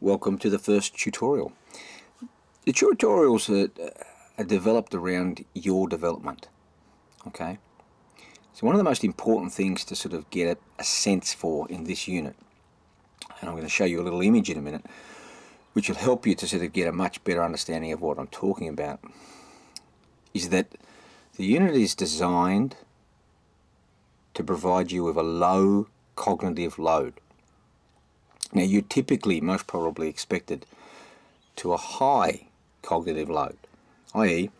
Welcome to the first tutorial. The tutorials are developed around your development. Okay, so one of the most important things to sort of get a sense for in this unit, and I'm going to show you a little image in a minute, which will help you to sort of get a much better understanding of what I'm talking about, is that the unit is designed to provide you with a low cognitive load. Now you're typically most probably expected to a high cognitive load, i.e.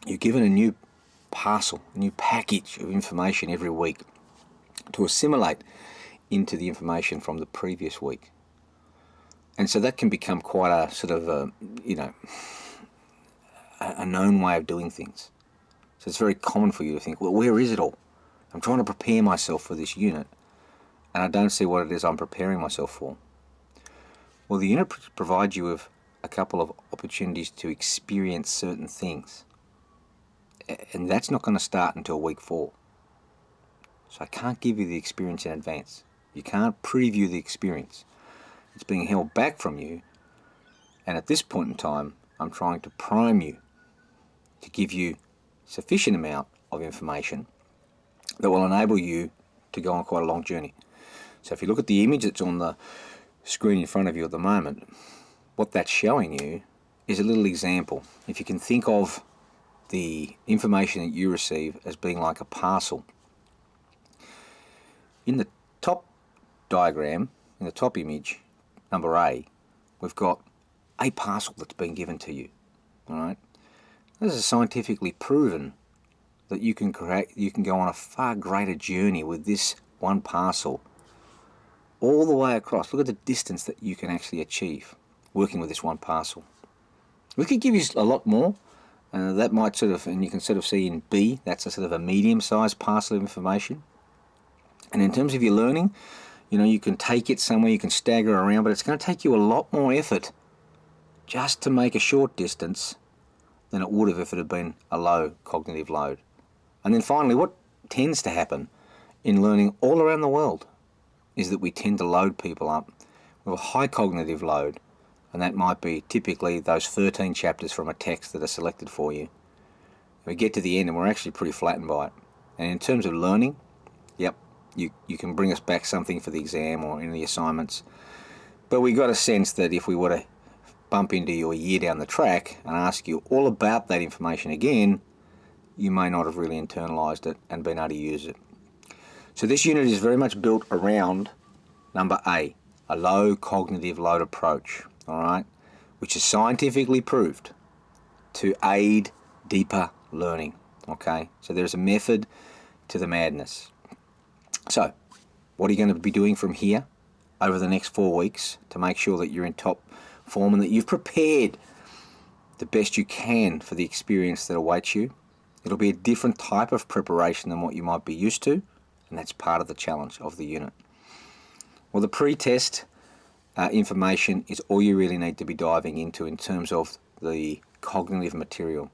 you're given a new parcel, a new package of information every week to assimilate into the information from the previous week. And so that can become quite a sort of a known way of doing things. So it's very common for you to think, well, where is it all? I'm trying to prepare myself for this unit and I don't see what it is I'm preparing myself for. Well, the unit provides you with a couple of opportunities to experience certain things, and that's not going to start until week 4. So I can't give you the experience in advance. You can't preview the experience. It's being held back from you, and at this point in time I'm trying to prime you to give you sufficient amount of information that will enable you to go on quite a long journey. So if you look at the image that's on the screen in front of you at the moment, what that's showing you is a little example. If you can think of the information that you receive as being like a parcel. In the top diagram, in the top image, number A, we've got a parcel that's been given to you. Alright? This is scientifically proven that you can go on a far greater journey with this one parcel all the way across. Look at the distance that you can actually achieve working with this one parcel. We could give you a lot more. That might sort of, and you can sort of see in B, that's a sort of a medium-sized parcel of information. And in terms of your learning, you can take it somewhere, you can stagger around, but it's going to take you a lot more effort just to make a short distance than it would have if it had been a low cognitive load. And then finally, what tends to happen in learning all around the world is that we tend to load people up with a high cognitive load, and that might be typically those 13 chapters from a text that are selected for you. We get to the end and we're actually pretty flattened by it. And in terms of learning, yep, you can bring us back something for the exam or in the assignments, but we got a sense that if we were to bump into you a year down the track and ask you all about that information again, you may not have really internalized it and been able to use it. So this unit is very much built around number A, a low cognitive load approach, alright, which is scientifically proved to aid deeper learning, okay? So there's a method to the madness. So, what are you going to be doing from here over the next 4 weeks to make sure that you're in top form and that you've prepared the best you can for the experience that awaits you? It'll be a different type of preparation than what you might be used to, and that's part of the challenge of the unit. Well, the pre-test information is all you really need to be diving into in terms of the cognitive material.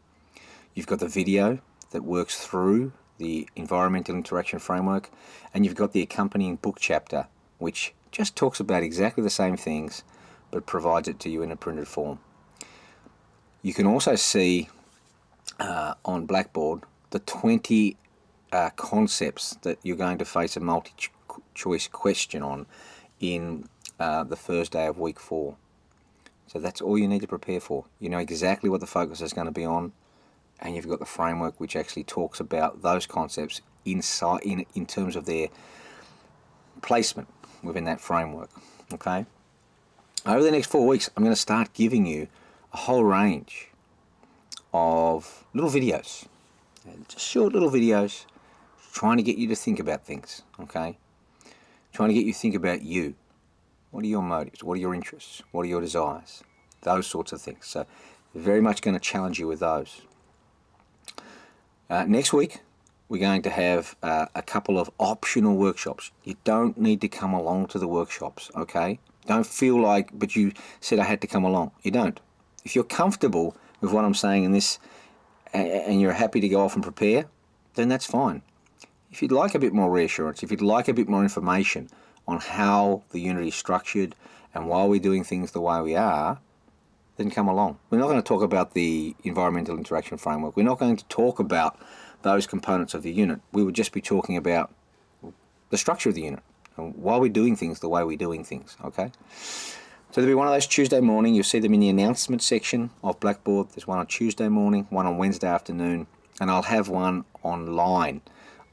You've got the video that works through the environmental interaction framework, and you've got the accompanying book chapter which just talks about exactly the same things but provides it to you in a printed form. You can also see on Blackboard the 20 concepts that you're going to face a multi-choice question on in the first day of week 4. So that's all you need to prepare for. You know exactly what the focus is going to be on, and you've got the framework which actually talks about those concepts in terms of their placement within that framework. Okay. Over the next 4 weeks, I'm going to start giving you a whole range of little videos, just short little videos, trying to get you to think about things, okay? Trying to get you to think about you. What are your motives? What are your interests? What are your desires? Those sorts of things. So very much going to challenge you with those. Next week, we're going to have a couple of optional workshops. You don't need to come along to the workshops, okay? Don't feel like, but you said I had to come along. You don't. If you're comfortable with what I'm saying in this and you're happy to go off and prepare, then that's fine. If you'd like a bit more reassurance, if you'd like a bit more information on how the unit is structured and why we're doing things the way we are, then come along. We're not going to talk about the environmental interaction framework. We're not going to talk about those components of the unit. We would just be talking about the structure of the unit and why we're doing things the way we're doing things, okay? So there'll be one of those Tuesday morning. You'll see them in the announcement section of Blackboard. There's one on Tuesday morning, one on Wednesday afternoon, and I'll have one online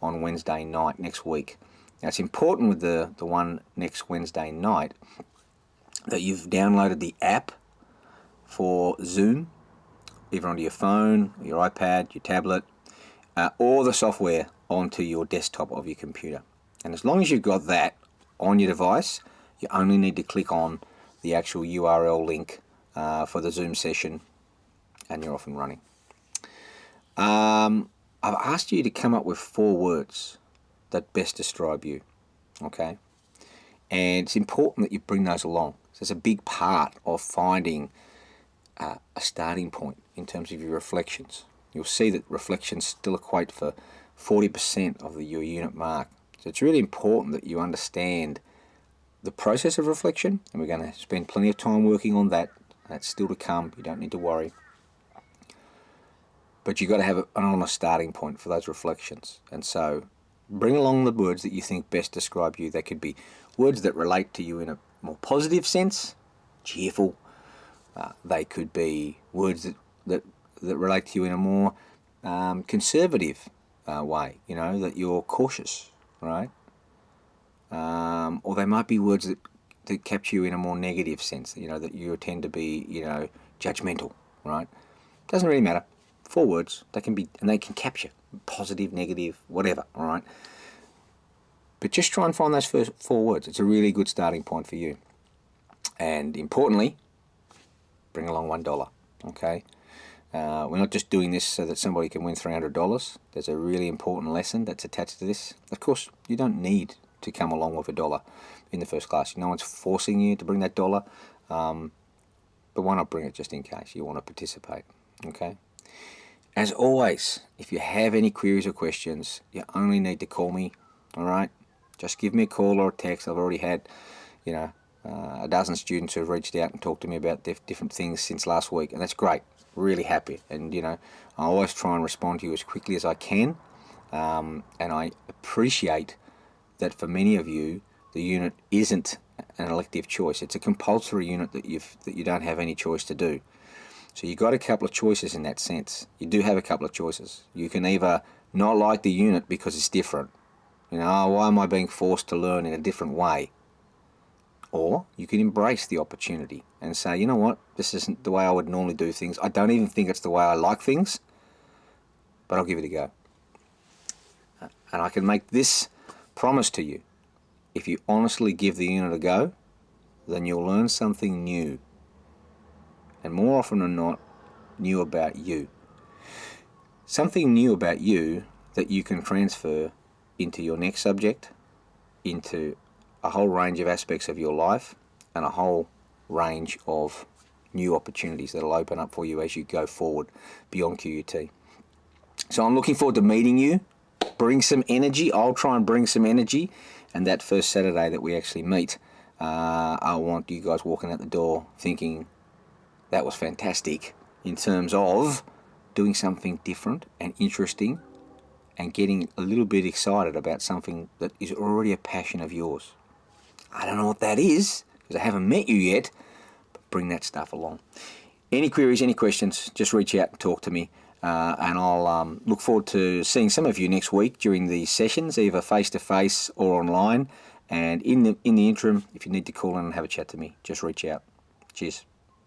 on Wednesday night next week. Now it's important with the one next Wednesday night that you've downloaded the app for Zoom, either onto your phone, your iPad, your tablet, or the software onto your desktop of your computer. And as long as you've got that on your device, you only need to click on the actual URL link for the Zoom session and you're off and running. I've asked you to come up with 4 words that best describe you, okay? And it's important that you bring those along. So it's a big part of finding a starting point in terms of your reflections. You'll see that reflections still equate for 40% of your unit mark. So it's really important that you understand the process of reflection, and we're going to spend plenty of time working on that. That's still to come. You don't need to worry. But you've got to have an honest starting point for those reflections. And so bring along the words that you think best describe you. They could be words that relate to you in a more positive sense, cheerful. They could be words that relate to you in a more conservative way, you know, that you're cautious, right? Or they might be words that capture you in a more negative sense, you know, that you tend to be, you know, judgmental, right? Doesn't really matter. 4 words, they can be, and they can capture positive, negative, whatever, all right? But just try and find those first 4 words. It's a really good starting point for you. And importantly, bring along $1, okay? We're not just doing this so that somebody can win $300. There's a really important lesson that's attached to this. Of course, you don't need to come along with $1 in the first class. No one's forcing you to bring that $1, but why not bring it just in case you want to participate, okay? As always, if you have any queries or questions, you only need to call me, all right? Just give me a call or a text. I've already had, you know, a dozen students who have reached out and talked to me about different things since last week, and that's great. Really happy. And, you know, I always try and respond to you as quickly as I can, and I appreciate that for many of you, the unit isn't an elective choice. It's a compulsory unit that you don't have any choice to do. So you've got a couple of choices in that sense. You do have a couple of choices. You can either not like the unit because it's different. You know, oh, why am I being forced to learn in a different way? Or you can embrace the opportunity and say, you know what, this isn't the way I would normally do things. I don't even think it's the way I like things, but I'll give it a go. And I can make this promise to you. If you honestly give the unit a go, then you'll learn something new. And more often than not, new about you. Something new about you that you can transfer into your next subject, into a whole range of aspects of your life, and a whole range of new opportunities that will open up for you as you go forward beyond QUT. So I'm looking forward to meeting you. Bring some energy. I'll try and bring some energy. And that first Saturday that we actually meet, I want you guys walking out the door thinking that was fantastic in terms of doing something different and interesting and getting a little bit excited about something that is already a passion of yours. I don't know what that is because I haven't met you yet, but bring that stuff along. Any queries, any questions, just reach out and talk to me, and I'll look forward to seeing some of you next week during the sessions, either face-to-face or online. And in the interim, if you need to call in and have a chat to me, just reach out. Cheers.